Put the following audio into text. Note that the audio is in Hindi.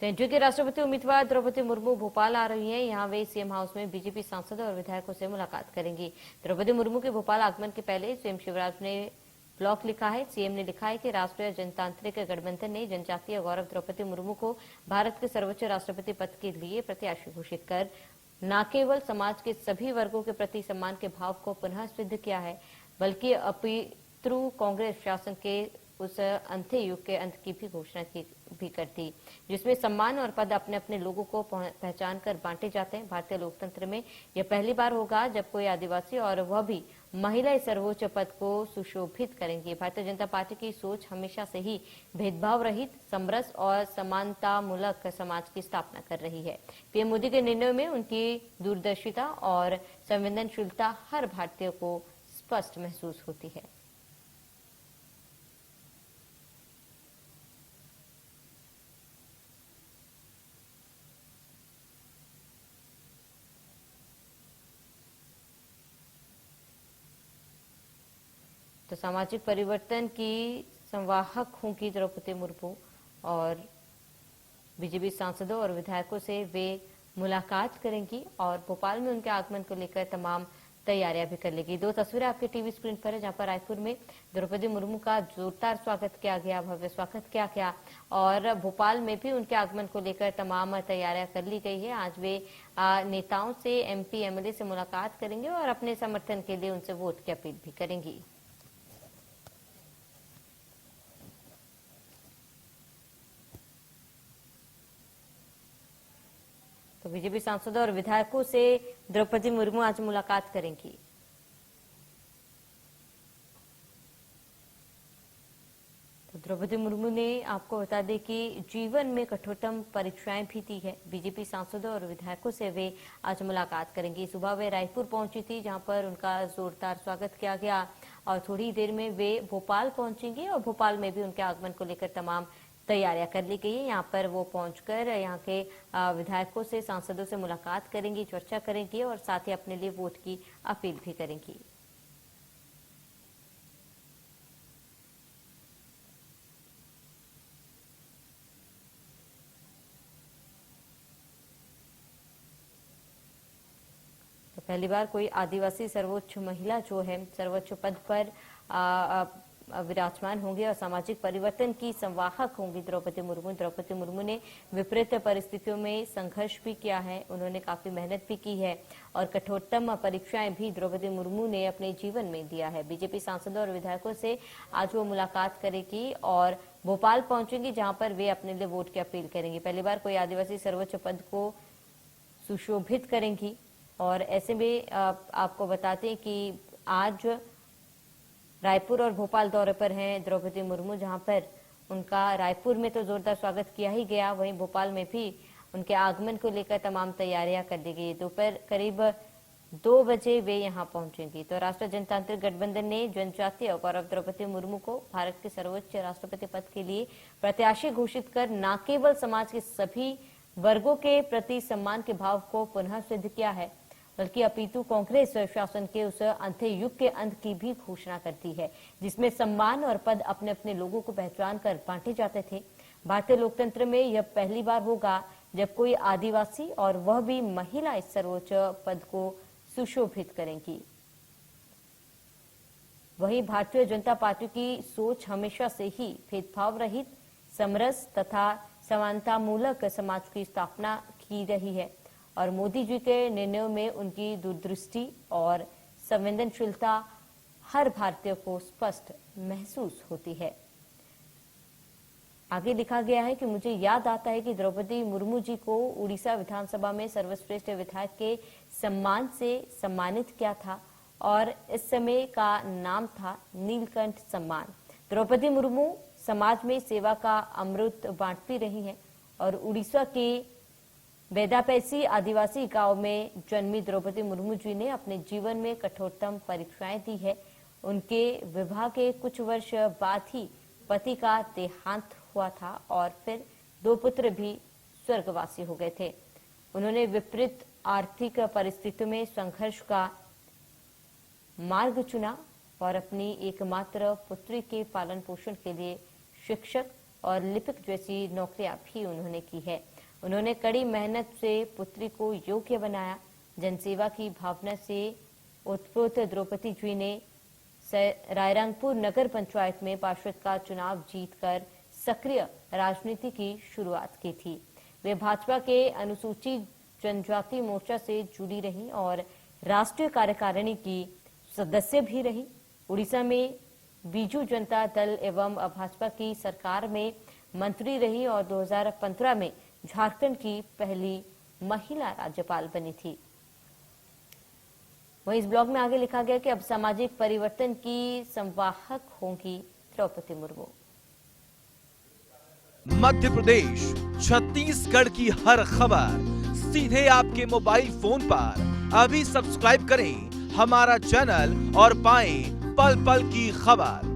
तो एनडीए के राष्ट्रपति उम्मीदवार द्रौपदी मुर्मू भोपाल आ रही हैं। यहां वे सीएम हाउस में बीजेपी सांसदों और विधायकों से मुलाकात करेंगी। द्रौपदी मुर्मू के भोपाल आगमन के पहले सीएम शिवराज ने ब्लॉग लिखा है। सीएम ने लिखा है कि राष्ट्रीय जनतांत्रिक गठबंधन ने जनजातीय गौरव द्रौपदी मुर्मू को भारत के सर्वोच्च राष्ट्रपति पद के लिए प्रत्याशी घोषित कर न केवल समाज के सभी वर्गों के प्रति सम्मान के भाव को पुनः सिद्ध किया है, बल्कि अपितु कांग्रेस शासन के उस अंत्य युग के अंत की भी घोषणा भी कर दी, जिसमें सम्मान और पद अपने अपने लोगों को पहचान कर बांटे जाते हैं। भारतीय लोकतंत्र में यह पहली बार होगा जब कोई आदिवासी और वह भी महिला इस सर्वोच्च पद को सुशोभित करेंगी। भारतीय जनता पार्टी की सोच हमेशा से ही भेदभाव रहित, समरस और समानतामूलक समाज की स्थापना कर रही है। पीएम मोदी के निर्णय में उनकी दूरदर्शिता और संवेदनशीलता हर भारतीय को स्पष्ट महसूस होती है। तो सामाजिक परिवर्तन की संवाहक होंगी द्रौपदी मुर्मू और बीजेपी सांसदों और विधायकों से वे मुलाकात करेंगी और भोपाल में उनके आगमन को लेकर तमाम तैयारियां भी कर लेगी। दो तस्वीरें आपके टीवी स्क्रीन पर है, जहां पर रायपुर में द्रौपदी मुर्मू का जोरदार स्वागत किया गया, भव्य स्वागत किया गया और भोपाल में भी उनके आगमन को लेकर तमाम तैयारियां कर ली गई है। आज वे नेताओं से, एमपी एमएलए से मुलाकात करेंगे और अपने समर्थन के लिए उनसे वोट की अपील भी करेंगी। तो बीजेपी सांसदों और विधायकों से द्रौपदी मुर्मू आज मुलाकात करेंगी। तो द्रौपदी मुर्मू ने आपको बता दें कि जीवन में कठोरतम परीक्षाएं भी दी है। बीजेपी सांसदों और विधायकों से वे आज मुलाकात करेंगी। सुबह वे रायपुर पहुंची थी, जहां पर उनका जोरदार स्वागत किया गया और थोड़ी देर में वे भोपाल पहुंचेंगी और भोपाल में भी उनके आगमन को लेकर तमाम तैयारियां कर ली गई है। यहाँ पर वो पहुंचकर यहाँ के विधायकों से, सांसदों से मुलाकात करेंगी, चर्चा करेंगी और साथ ही अपने लिए वोट की अपील भी करेंगी। तो पहली बार कोई आदिवासी सर्वोच्च महिला जो है सर्वोच्च पद पर विराजमान होंगे और सामाजिक परिवर्तन की संवाहक होंगी द्रौपदी मुर्मू। द्रौपदी मुर्मू ने विपरीत परिस्थितियों में संघर्ष भी किया है, उन्होंने काफी मेहनत भी की है और कठोरतम परीक्षाएं भी द्रौपदी मुर्मू ने अपने जीवन में दिया है। बीजेपी सांसदों और विधायकों से आज वो मुलाकात करेगी और भोपाल पहुंचेंगी, जहां पर वे अपने लिए वोट की अपील करेंगी। पहली बार कोई आदिवासी सर्वोच्च पद को सुशोभित करेंगी और ऐसे में आपको बताते हैं कि आज रायपुर और भोपाल दौरे पर हैं द्रौपदी मुर्मू, जहां पर उनका रायपुर में तो जोरदार स्वागत किया ही गया, वहीं भोपाल में भी उनके आगमन को लेकर तमाम तैयारियां कर ली गई। दोपहर करीब 2 बजे वे यहां पहुंचेंगी। तो राष्ट्रीय जनतांत्रिक गठबंधन ने जनजातीय गौरव द्रौपदी मुर्मू को भारत के सर्वोच्च राष्ट्रपति पद के लिए प्रत्याशी घोषित कर न केवल समाज के सभी वर्गों के प्रति सम्मान के भाव को पुनः सिद्ध किया है, बल्कि अपितु कांग्रेस शासन के उस अंत्य युग के अंत की भी घोषणा करती है, जिसमें सम्मान और पद अपने अपने लोगों को पहचान कर बांटे जाते थे। भारतीय लोकतंत्र में यह पहली बार होगा जब कोई आदिवासी और वह भी महिला इस सर्वोच्च पद को सुशोभित करेंगी। वहीं भारतीय जनता पार्टी की सोच हमेशा से ही भेदभाव रहित, समरस तथा समानतामूलक समाज की स्थापना की रही है और मोदी जी के निर्णयों में उनकी दूरदृष्टि और संवेदनशीलता हर भारतीय को स्पष्ट महसूस होती है। आगे लिखा गया है कि मुझे याद आता है कि द्रौपदी मुर्मू जी को उड़ीसा विधानसभा में सर्वश्रेष्ठ विधायक के सम्मान से सम्मानित किया था और इस समय का नाम था नीलकंठ सम्मान। द्रौपदी मुर्मू समाज में सेवा का अमृत बांटती रही हैं और उड़ीसा के वेदापैसी आदिवासी गांव में जन्मी द्रौपदी मुर्मू जी ने अपने जीवन में कठोरतम परीक्षाएं दी है। उनके विवाह के कुछ वर्ष बाद ही पति का देहांत हुआ था और फिर 2 पुत्र भी स्वर्गवासी हो गए थे। उन्होंने विपरीत आर्थिक परिस्थितियों में संघर्ष का मार्ग चुना और अपनी एकमात्र पुत्री के पालन पोषण के लिए शिक्षक और लिपिक जैसी नौकरियां भी उन्होंने की है। उन्होंने कड़ी मेहनत से पुत्री को योग्य बनाया। जनसेवा की भावना से उत्प्रोत द्रौपदी जी ने रायरंगपुर नगर पंचायत में पार्षद का चुनाव जीतकर सक्रिय राजनीति की शुरुआत की थी। वे भाजपा के अनुसूचित जनजाति मोर्चा से जुड़ी रही और राष्ट्रीय कार्यकारिणी की सदस्य भी रही। उड़ीसा में बीजू जनता दल एवं भाजपा की सरकार में मंत्री रही और 2015 में झारखंड की पहली महिला राज्यपाल बनी थी। वहीं इस ब्लॉग में आगे लिखा गया कि अब सामाजिक परिवर्तन की संवाहक होंगी द्रौपदी मुर्मू। मध्य प्रदेश, छत्तीसगढ़ की हर खबर सीधे आपके मोबाइल फोन पर। अभी सब्सक्राइब करें हमारा चैनल और पाएं पल पल की खबर।